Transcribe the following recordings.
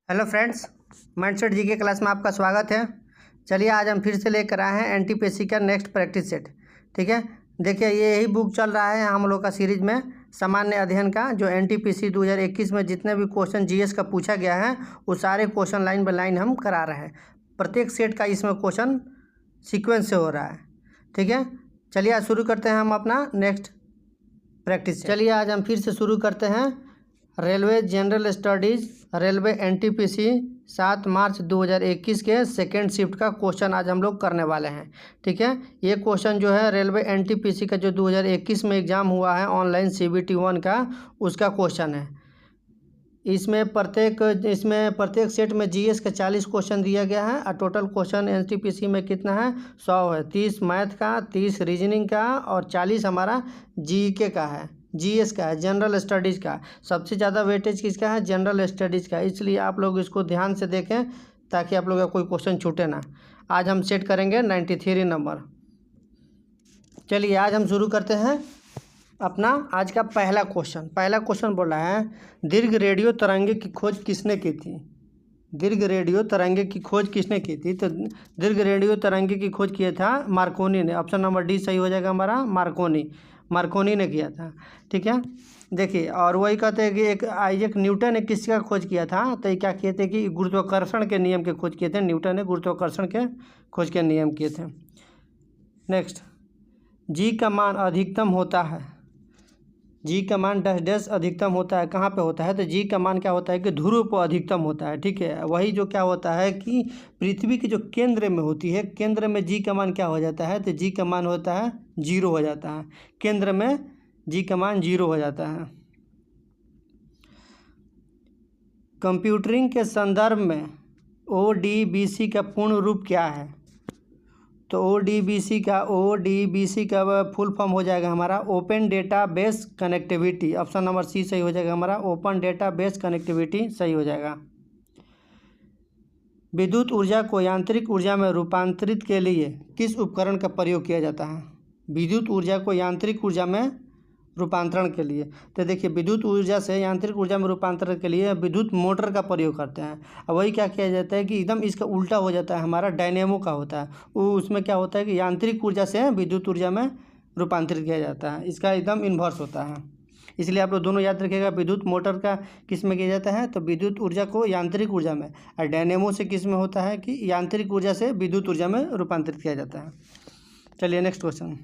Hello friends, mindset जी के class में आपका स्वागत है। चलिए आज हम फिर से लेकर आए हैं एनटीपीसी का नेक्स्ट प्रैक्टिस सेट। ठीक है, देखिए ये यही बुक चल रहा है हम लोग का सीरीज में सामान्य अध्ययन का, जो एनटीपीसी 2021 में जितने भी क्वेश्चन जीएस का पूछा गया है वो सारे क्वेश्चन लाइन बाय लाइन हम करा रहे हैं। प्रत्येक सेट का इसमें क्वेश्चन सीक्वेंस से हो रहा है। ठीक है, चलिए आज शुरू करते हैं हम अपना नेक्स्ट प्रैक्टिस। चलिए आज हम फिर से शुरू करते हैं railway general studies railway NTPC 7 मार्च 2021 के सेकेंड शिफ्ट का क्वेश्चन आज हम लोग करने वाले हैं। ठीक है, ये क्वेश्चन जो है रेलवे एनटीपीसी का जो 2021 में एग्ज़ाम हुआ है ऑनलाइन CBT 1 का, उसका क्वेश्चन है। इसमें प्रत्येक सेट में जीएस का 40 क्वेश्चन दिया गया है और टोटल क्वेश्चन एनटीपीसी में कितना है 100 है। 30 मैथ का, 30 रीजनिंग का और 40 हमारा जीके का है, जीएस का है, जनरल स्टडीज़ का। सबसे ज़्यादा वेटेज किसका है? जनरल स्टडीज़ का। इसलिए आप लोग इसको ध्यान से देखें ताकि आप लोग का कोई क्वेश्चन छूटे ना। आज हम सेट करेंगे 93 नंबर। चलिए आज हम शुरू करते हैं अपना आज का पहला क्वेश्चन बोल रहा है, दीर्घ रेडियो तरंगे की खोज किसने की थी? दीर्घ रेडियो तरंगे की खोज किसने की थी? तो दीर्घ रेडियो तरंगे की खोज किया था मार्कोनी ने। ऑप्शन नंबर डी सही हो जाएगा हमारा, मार्कोनी ने किया था। ठीक है, देखिए और वही कहते हैं कि एक आइजैक न्यूटन ने किसका खोज किया था? तो ये क्या किए थे कि गुरुत्वाकर्षण के नियम के खोज किए थे। न्यूटन ने गुरुत्वाकर्षण के खोज के नियम किए थे। नेक्स्ट, जी का मान अधिकतम होता है, जी का मान डैश अधिकतम होता है, कहाँ पे होता है? तो जी का मान क्या होता है कि ध्रुव पर अधिकतम होता है। ठीक है, वही जो क्या होता है कि पृथ्वी के जो केंद्र में होती है, केंद्र में जी का मान क्या हो जाता है? तो जी का मान होता है 0 हो जाता है, केंद्र में जी का मान 0 हो जाता है। कंप्यूटरिंग के संदर्भ में ODBC का पूर्ण रूप क्या है? तो ODBC का फुल फॉर्म हो जाएगा हमारा open database connectivity. Option number C सही हो जाएगा हमारा, ओपन डेटा बेस कनेक्टिविटी सही हो जाएगा। विद्युत ऊर्जा को यांत्रिक ऊर्जा में रूपांतरित के लिए किस उपकरण का प्रयोग किया जाता है? विद्युत ऊर्जा को यांत्रिक ऊर्जा में रूपांतरण के लिए, तो देखिए विद्युत ऊर्जा से यांत्रिक ऊर्जा में रूपांतरण के लिए विद्युत मोटर का प्रयोग करते हैं। और वही क्या किया जाता है कि एकदम इसका उल्टा हो जाता है, हमारा डायनेमो का होता है। वो उसमें क्या होता है कि यांत्रिक ऊर्जा से विद्युत ऊर्जा में रूपांतरित किया जाता है, इसका एकदम इन्वर्स होता है। इसलिए आप लोग दोनों याद रखिएगा, विद्युत मोटर का किस में किया जाता है? तो विद्युत ऊर्जा को यांत्रिक ऊर्जा में, और डायनेमो से किस में होता है कि यांत्रिक ऊर्जा से विद्युत ऊर्जा में रूपांतरित किया जाता है। चलिए नेक्स्ट क्वेश्चन,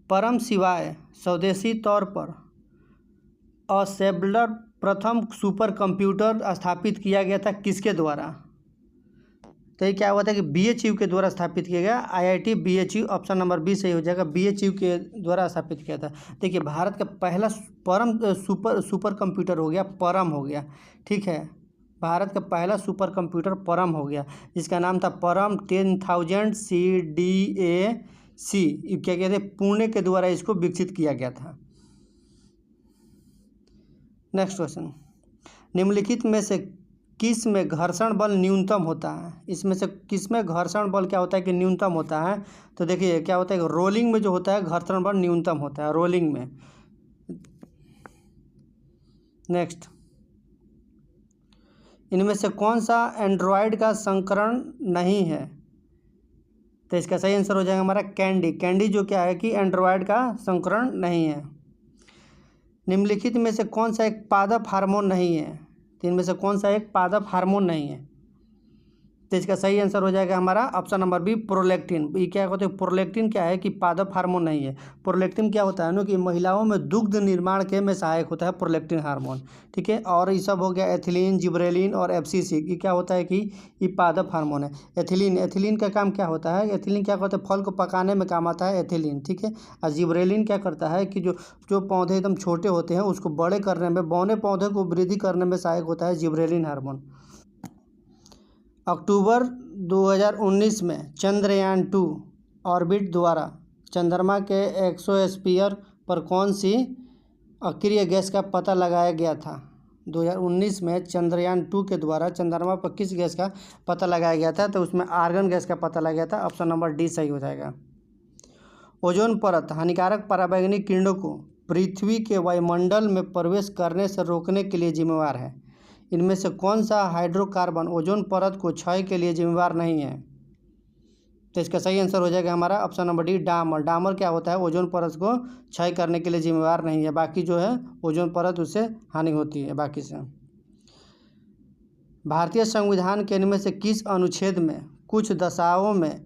परम शिवाय स्वदेशी तौर पर असेंबलर प्रथम सुपर कंप्यूटर स्थापित किया गया था किसके द्वारा? तो ये क्या हुआ था कि BHU के द्वारा स्थापित किया गया, IIT BHU। Option number B सही हो जाएगा, BHU के द्वारा स्थापित किया था। देखिए भारत का पहला परम सुपर कंप्यूटर हो गया, परम हो गया। ठीक है, भारत का पहला सुपर कंप्यूटर परम हो गया, जिसका नाम था परम 10,000 CDAC। क्या कहते हैं, पुणे के द्वारा इसको विकसित किया गया था। नेक्स्ट क्वेश्चन, निम्नलिखित में से किस में घर्षण बल न्यूनतम होता है? इसमें से किस में घर्षण बल क्या होता है कि न्यूनतम होता है? तो देखिए क्या होता है कि रोलिंग में जो होता है घर्षण बल न्यूनतम होता है, रोलिंग में। नेक्स्ट, इनमें से कौन सा एंड्रॉयड का संस्करण नहीं है? तो इसका सही आंसर हो जाएगा हमारा कैंडी जो क्या है कि एंड्रॉयड का संस्करण नहीं है। निम्नलिखित में से कौन सा एक पादप हार्मोन नहीं है? तो इनमें से कौन सा एक पादप हार्मोन नहीं है? तो इसका सही आंसर हो जाएगा हमारा ऑप्शन नंबर बी, प्रोलैक्टिन। ये क्या होता है, प्रोलैक्टिन क्या है कि पादप हार्मोन नहीं है। प्रोलैक्टिन क्या होता है ना कि महिलाओं में दुग्ध निर्माण के में सहायक होता है प्रोलैक्टिन हार्मोन। ठीक है, और ये सब हो गया एथिलीन, जिब्रेलिन और FCC। ये क्या होता है कि ये पादप हार्मोन है। एथिलीन का काम क्या होता है? एथिलीन क्या करता है, फल को पकाने में काम आता है एथिलीन। ठीक है, और जिब्रेलिन क्या करता है कि जो पौधे एकदम छोटे होते हैं उसको बड़े करने में, बौने पौधे को वृद्धि करने में सहायक होता है जिब्रेलिन हार्मोन। अक्टूबर 2019 में चंद्रयान 2 ऑर्बिट द्वारा चंद्रमा के एक्सोस्फीयर पर कौन सी अक्रिय गैस का पता लगाया गया था? 2019 में चंद्रयान 2 के द्वारा चंद्रमा पर किस गैस का पता लगाया गया था? तो उसमें आर्गन गैस का पता लगाया था। ऑप्शन नंबर डी सही हो जाएगा। ओजोन परत हानिकारक पराबैंगनी किरणों को पृथ्वी के वायुमंडल में प्रवेश करने से रोकने के लिए जिम्मेवार है। इनमें से कौन सा हाइड्रोकार्बन ओजोन परत को क्षय के लिए जिम्मेदार नहीं है? तो इसका सही आंसर हो जाएगा हमारा ऑप्शन नंबर डी, डामर। डामर क्या होता है? ओजोन परत को क्षय करने के लिए जिम्मेदार नहीं है, बाकी जो है ओजोन परत उससे हानि होती है बाकी से। भारतीय संविधान के इनमें से किस अनुच्छेद में कुछ दशाओं में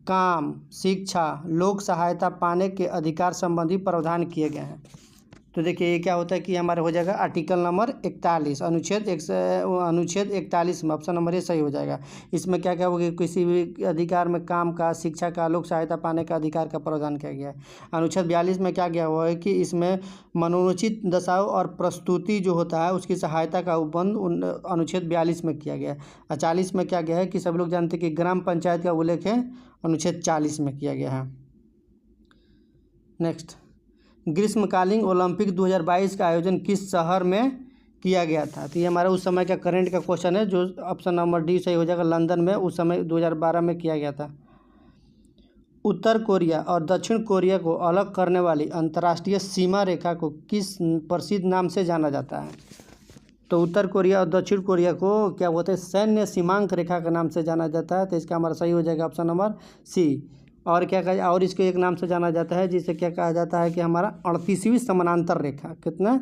काम, शिक्षा, लोक सहायता पाने के अधिकार संबंधी प्रावधान किए गए हैं? तो देखिए ये क्या होता है कि हमारा हो जाएगा आर्टिकल नंबर 41, अनुच्छेद 41 में ऑप्शन नंबर ए सही हो जाएगा। इसमें क्या क्या होगा? किसी भी अधिकार में काम का, शिक्षा का, लोक सहायता पाने का अधिकार का प्रावधान किया गया है। अनुच्छेद 42 में क्या गया हुआ है कि इसमें मनोचित दशाओं और प्रस्तुति जो होता है उसकी सहायता का उपबंध अनुच्छेद 42 में किया गया है। और 40 में क्या गया है कि सब लोग जानते हैं कि ग्राम पंचायत का उल्लेख है अनुच्छेद 40 में किया गया है। नेक्स्ट, ग्रीष्मकालीन ओलंपिक 2022 का आयोजन किस शहर में किया गया था? तो ये हमारा उस समय का करंट का क्वेश्चन है, जो ऑप्शन नंबर डी सही हो जाएगा, लंदन में उस समय 2012 में किया गया था। उत्तर कोरिया और दक्षिण कोरिया को अलग करने वाली अंतर्राष्ट्रीय सीमा रेखा को किस प्रसिद्ध नाम से जाना जाता है? तो उत्तर कोरिया और दक्षिण कोरिया को क्या बोलते हैं? सैन्य सीमांक रेखा के नाम से जाना जाता है। तो इसका हमारा सही हो जाएगा ऑप्शन नंबर सी। और क्या कहा, और इसको एक नाम से जाना जाता है जिसे क्या कहा जाता है कि हमारा 38वीं समानांतर रेखा। कितना?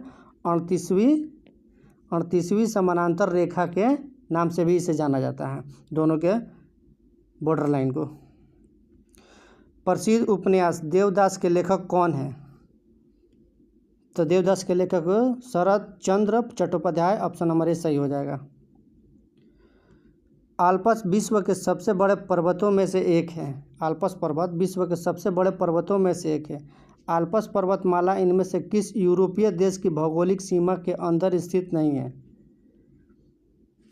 38वीं समानांतर रेखा के नाम से भी इसे जाना जाता है, दोनों के बॉर्डर लाइन को। प्रसिद्ध उपन्यास देवदास के लेखक कौन है? तो देवदास के लेखक शरद Chandra Chattopadhyay, option number A सही हो जाएगा। आल्प्स विश्व के सबसे बड़े पर्वतों में से एक है। आल्प्स पर्वत विश्व के सबसे बड़े पर्वतों में से एक है। आल्प्स पर्वतमाला इनमें से किस यूरोपीय देश की भौगोलिक सीमा के अंदर स्थित नहीं है?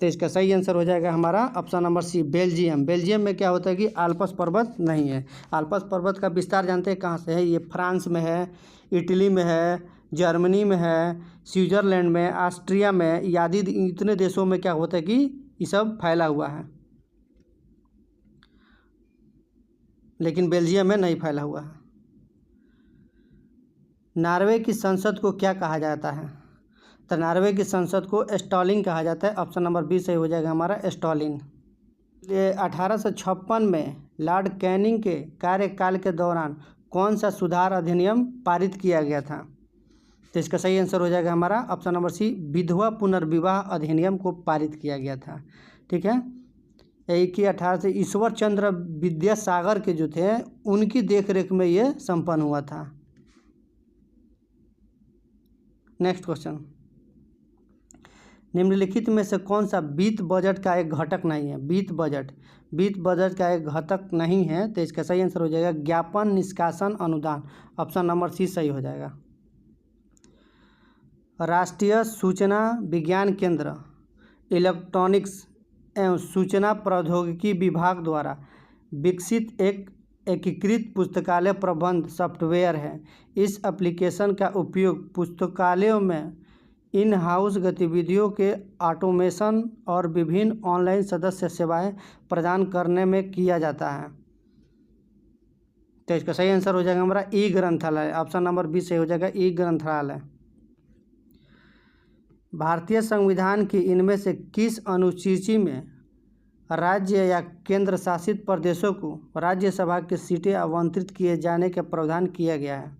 तो इसका सही आंसर हो जाएगा हमारा option number C, Belgium. Belgium में क्या होता है कि आल्प्स पर्वत नहीं है। आल्प्स पर्वत का विस्तार जानते हैं कहाँ से है? ये फ्रांस में है, इटली में है, जर्मनी में है, स्विट्ज़रलैंड में, ऑस्ट्रिया में, आदि इतने देशों में क्या होता है कि ये सब फैला हुआ है, लेकिन बेल्जियम में नहीं फैला हुआ है। नॉर्वे की संसद को क्या कहा जाता है? तो नॉर्वे की संसद को स्टॉलिंग कहा जाता है। ऑप्शन नंबर बी सही हो जाएगा हमारा, स्टॉलिंग। 1856 में लॉर्ड कैनिंग के कार्यकाल के दौरान कौन सा सुधार अधिनियम पारित किया गया था? तो इसका सही आंसर हो जाएगा हमारा ऑप्शन नंबर सी, विधवा पुनर्विवाह अधिनियम को पारित किया गया था। ठीक है, यही कि 18 से ईश्वर चंद्र विद्यासागर के जो थे उनकी देखरेख में ये संपन्न हुआ था। नेक्स्ट क्वेश्चन, निम्नलिखित में से कौन सा वित्त बजट का एक घटक नहीं है? वित्त बजट का एक घटक नहीं है। तो इसका सही आंसर हो जाएगा ज्ञापन निष्कासन अनुदान, ऑप्शन नंबर सी सही हो जाएगा। राष्ट्रीय सूचना विज्ञान केंद्र इलेक्ट्रॉनिक्स एवं सूचना प्रौद्योगिकी विभाग द्वारा विकसित एक एकीकृत पुस्तकालय प्रबंध सॉफ्टवेयर है। इस एप्लीकेशन का उपयोग पुस्तकालयों में इन हाउस गतिविधियों के ऑटोमेशन और विभिन्न ऑनलाइन सदस्य सेवाएं प्रदान करने में किया जाता है। तो इसका सही आंसर हो जाएगा हमारा ई ग्रंथालय, ऑप्शन नंबर बी सही हो जाएगा, ई ग्रंथालय। भारतीय संविधान की इनमें से किस अनुसूची में राज्य या केंद्र शासित प्रदेशों को राज्यसभा की सीटें आवंटित किए जाने का प्रावधान किया गया है?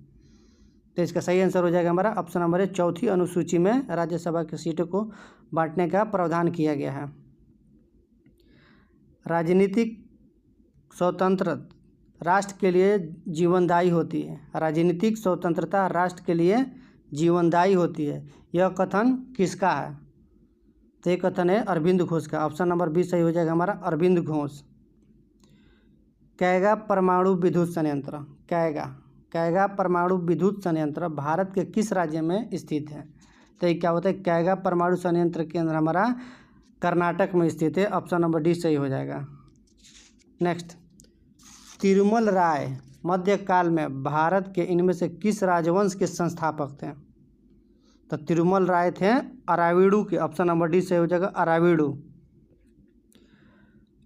तो इसका सही आंसर हो जाएगा हमारा ऑप्शन नंबर है, चौथी अनुसूची में राज्यसभा की सीटों को बांटने का प्रावधान किया गया है। राजनीतिक स्वतंत्रता राष्ट्र के लिए जीवनदायी होती है। राजनीतिक स्वतंत्रता राष्ट्र के लिए जीवनदायी होती है, यह कथन किसका है? तो ये कथन है अरविंद घोष का, ऑप्शन नंबर बी सही हो जाएगा हमारा, अरविंद घोष। कैगा परमाणु विद्युत संयंत्र, कैगा परमाणु विद्युत संयंत्र भारत के किस राज्य में स्थित है? तो ये क्या होता है? कैगा परमाणु संयंत्र केंद्र हमारा कर्नाटक में स्थित है, ऑप्शन नंबर डी सही हो जाएगा। नेक्स्ट, तिरुमल राय मध्यकाल में भारत के इनमें से किस राजवंश के संस्थापक थे? तो तिरुमल राय थे अराविडू के, ऑप्शन नंबर डी सही हो जाएगा, अराविडू।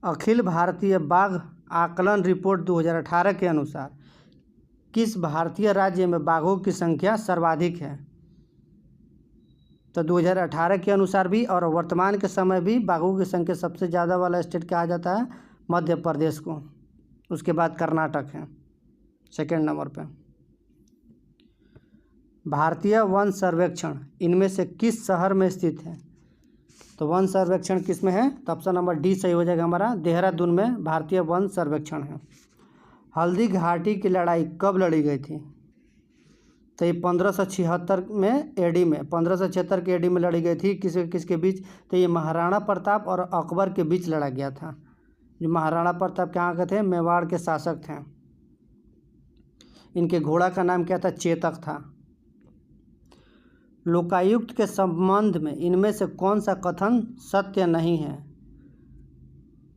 अखिल भारतीय बाघ आकलन रिपोर्ट 2018 के अनुसार किस भारतीय राज्य में बाघों की संख्या सर्वाधिक है? तो 2018 के अनुसार भी और वर्तमान के समय भी बाघों की संख्या सबसे ज़्यादा वाला स्टेट कहा जाता है मध्य प्रदेश को। उसके बाद कर्नाटक है सेकंड नंबर पे। भारतीय वन सर्वेक्षण इनमें से किस शहर में स्थित है? तो वन सर्वेक्षण किस में है? तो ऑप्शन नंबर डी सही हो जाएगा हमारा, देहरादून में भारतीय वन सर्वेक्षण है। हल्दी घाटी की लड़ाई कब लड़ी गई थी? तो ये 1576 में एडी में 1576 के एडी में लड़ी गई थी। किसके बीच? तो ये महाराणा प्रताप और अकबर के बीच लड़ा गया था। जो महाराणा प्रताप कहाँ के थे? मेवाड़ के शासक थे। इनके घोड़ा का नाम क्या था? चेतक था। लोकायुक्त के संबंध में इनमें से कौन सा कथन सत्य नहीं है?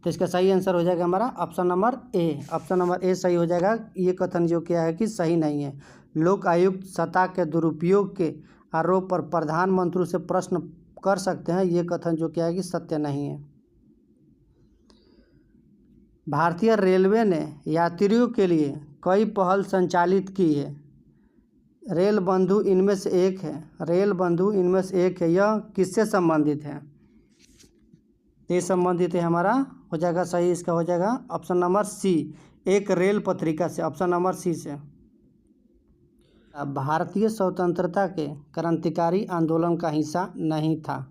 तो इसका सही आंसर हो जाएगा हमारा option number A. Option number A सही हो जाएगा। ये कथन जो क्या है कि सही नहीं है। लोकायुक्त सत्ता के दुरुपयोग के आरोप पर प्रधानमंत्री से प्रश्न कर सकते हैं, ये कथन जो क्या है कि सत्य नहीं है। भारतीय रेलवे ने यात्रियों के लिए कई पहल संचालित की है। रेल बंधु इनमें से एक है। रेल बंधु इनमें से एक है। यह किससे संबंधित है? ये संबंधित है हमारा, हो जाएगा सही इसका हो जाएगा ऑप्शन नंबर सी, एक रेल पत्रिका से, ऑप्शन नंबर सी से। भारतीय स्वतंत्रता के क्रांतिकारी आंदोलन का हिस्सा नहीं था।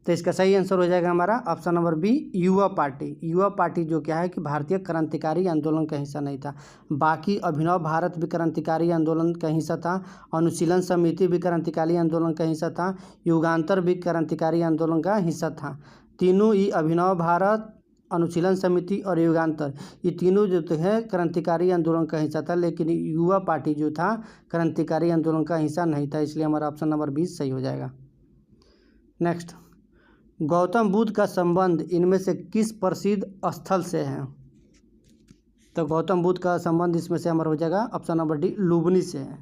तो इसका सही आंसर हो जाएगा हमारा ऑप्शन नंबर बी, युवा पार्टी। युवा पार्टी जो क्या है कि भारतीय क्रांतिकारी आंदोलन का हिस्सा नहीं था। बाकी अभिनव भारत भी क्रांतिकारी आंदोलन का हिस्सा था। अनुशीलन समिति भी क्रांतिकारी आंदोलन का हिस्सा था। युगांतर भी क्रांतिकारी आंदोलन का हिस्सा था। तीनों ही अभिनव भारत, अनुशीलन समिति और युगांतर, ये तीनों जो है क्रांतिकारी आंदोलन का हिस्सा था, लेकिन युवा पार्टी जो था क्रांतिकारी आंदोलन का हिस्सा नहीं था। इसलिए हमारा ऑप्शन नंबर 20 सही हो जाएगा। नेक्स्ट, गौतम बुद्ध का संबंध इनमें से किस प्रसिद्ध स्थल से है? तो गौतम बुद्ध का संबंध इसमें से हमारा हो जाएगा ऑप्शन नंबर डी, लुम्बिनी से है।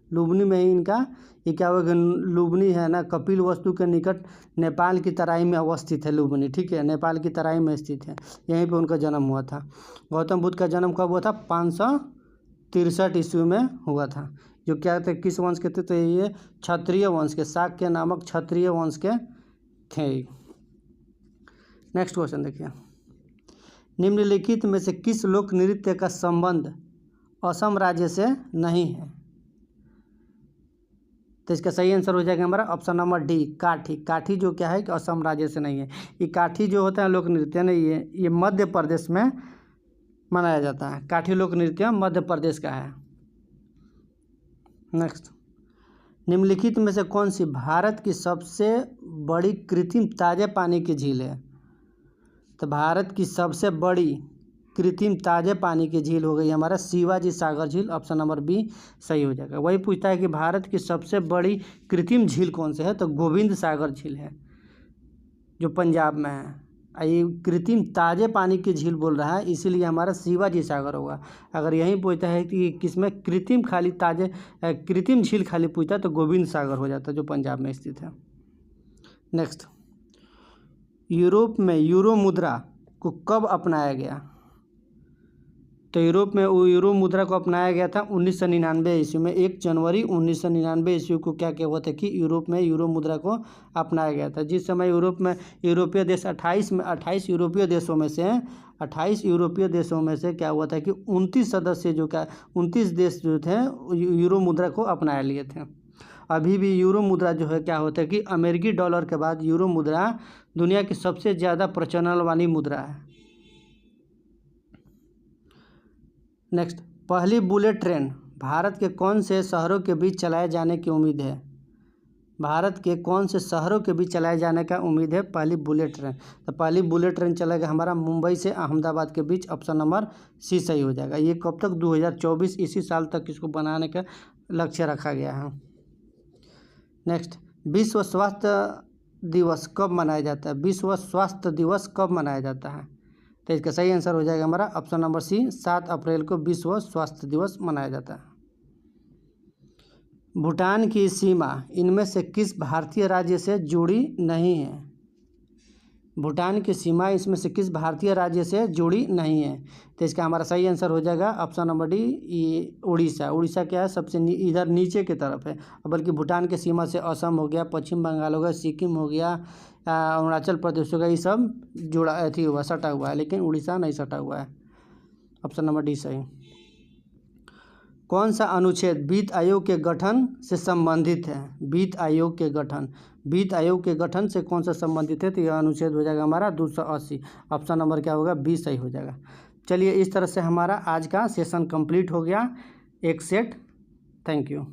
लुम्बिनी में ही इनका ये क्या होगा, लुम्बिनी है ना, कपिल वस्तु के निकट नेपाल की तराई में अवस्थित है लुम्बिनी, ठीक है, नेपाल की तराई में स्थित है। यहीं पे उनका जन्म हुआ था। गौतम बुद्ध का जन्म कब हुआ था? 563 ईस्वी में हुआ था। जो क्या थे, किस वंश के थे? तो ये क्षत्रिय वंश के, शाक्य नामक क्षत्रिय वंश के थे। नेक्स्ट क्वेश्चन देखिए, निम्नलिखित में से किस लोक नृत्य का संबंध असम राज्य से नहीं है? तो इसका सही आंसर हो जाएगा हमारा ऑप्शन नंबर डी, काठी। काठी जो क्या है कि असम राज्य से नहीं है। ये काठी जो होता है लोक नृत्य नहीं है, ये मध्य प्रदेश में मनाया जाता है। काठी लोक नृत्य मध्य प्रदेश का है। नेक्स्ट, निम्नलिखित में से कौन सी भारत की सबसे बड़ी कृत्रिम ताजे पानी की झील है? तो भारत की सबसे बड़ी कृत्रिम ताजे पानी की झील हो गई हमारा शिवाजी सागर झील। ऑप्शन नंबर बी सही हो जाएगा। वही पूछता है कि भारत की सबसे बड़ी कृत्रिम झील कौन से है? तो गोविंद सागर झील है जो पंजाब में है। ये कृत्रिम ताजे पानी की झील बोल रहा है, इसीलिए हमारा शिवाजी सागर होगा। अगर यही पूछता है कि किसमें कृत्रिम खाली ताजे कृत्रिम झील खाली पूछता है तो गोविंद सागर हो जाता है जो पंजाब में स्थित है। नेक्स्ट, यूरोप में यूरो मुद्रा को कब अपनाया गया? तो यूरोप में यूरो मुद्रा को अपनाया गया था 1999 ईस्वी में। 1 जनवरी 1999 ईस्वी को क्या हुआ था कि यूरोप में यूरो मुद्रा को अपनाया गया था। जिस समय यूरोप में यूरोपीय देश 28 यूरोपीय देशों में से 28 यूरोपीय देशों में से क्या हुआ था कि 29 सदस्य जो क्या 29 देश जो थे यूरो मुद्रा को अपना लिए थे। अभी भी यूरो मुद्रा जो है क्या होता है कि अमेरिकी डॉलर के बाद यूरो मुद्रा दुनिया की सबसे ज़्यादा प्रचलन वाली मुद्रा है। नेक्स्ट, पहली बुलेट ट्रेन भारत के कौन से शहरों के बीच चलाए जाने की उम्मीद है? भारत के कौन से शहरों के बीच चलाए जाने का उम्मीद है पहली बुलेट ट्रेन? तो पहली बुलेट ट्रेन चलेगा हमारा मुंबई से अहमदाबाद के बीच। ऑप्शन नंबर सी सही हो जाएगा। ये कब तक? 2024 इसी साल तक इसको बनाने का लक्ष्य रखा गया है। नेक्स्ट, विश्व स्वास्थ्य दिवस कब मनाया जाता है? विश्व स्वास्थ्य दिवस कब मनाया जाता है? तो इसका सही आंसर हो जाएगा हमारा ऑप्शन नंबर सी, 7 अप्रैल को विश्व स्वास्थ्य दिवस मनाया जाता है। भूटान की सीमा इनमें से किस भारतीय राज्य से जुड़ी नहीं है? भूटान की सीमा इसमें से किस भारतीय राज्य से जुड़ी नहीं है? तो इसका हमारा सही आंसर हो जाएगा ऑप्शन नंबर डी, ये उड़ीसा। उड़ीसा क्या है, सबसे इधर नीचे की तरफ है, बल्कि भूटान की सीमा से असम हो गया, पश्चिम बंगाल हो गया, सिक्किम हो गया, अरुणाचल प्रदेश हो गया, ये सब जुड़ा अथी हुआ सटा हुआ है, लेकिन उड़ीसा नहीं सटा हुआ है। ऑप्शन नंबर डी सही। कौन सा अनुच्छेद वित्त आयोग के गठन से संबंधित है? वित्त आयोग के गठन, वित्त आयोग के गठन से कौन सा संबंधित है? तो यह अनुच्छेद हो जाएगा हमारा 280। ऑप्शन नंबर क्या होगा, बी सही हो जाएगा। चलिए, इस तरह से हमारा आज का सेशन कंप्लीट हो गया, एक सेट। Thank you.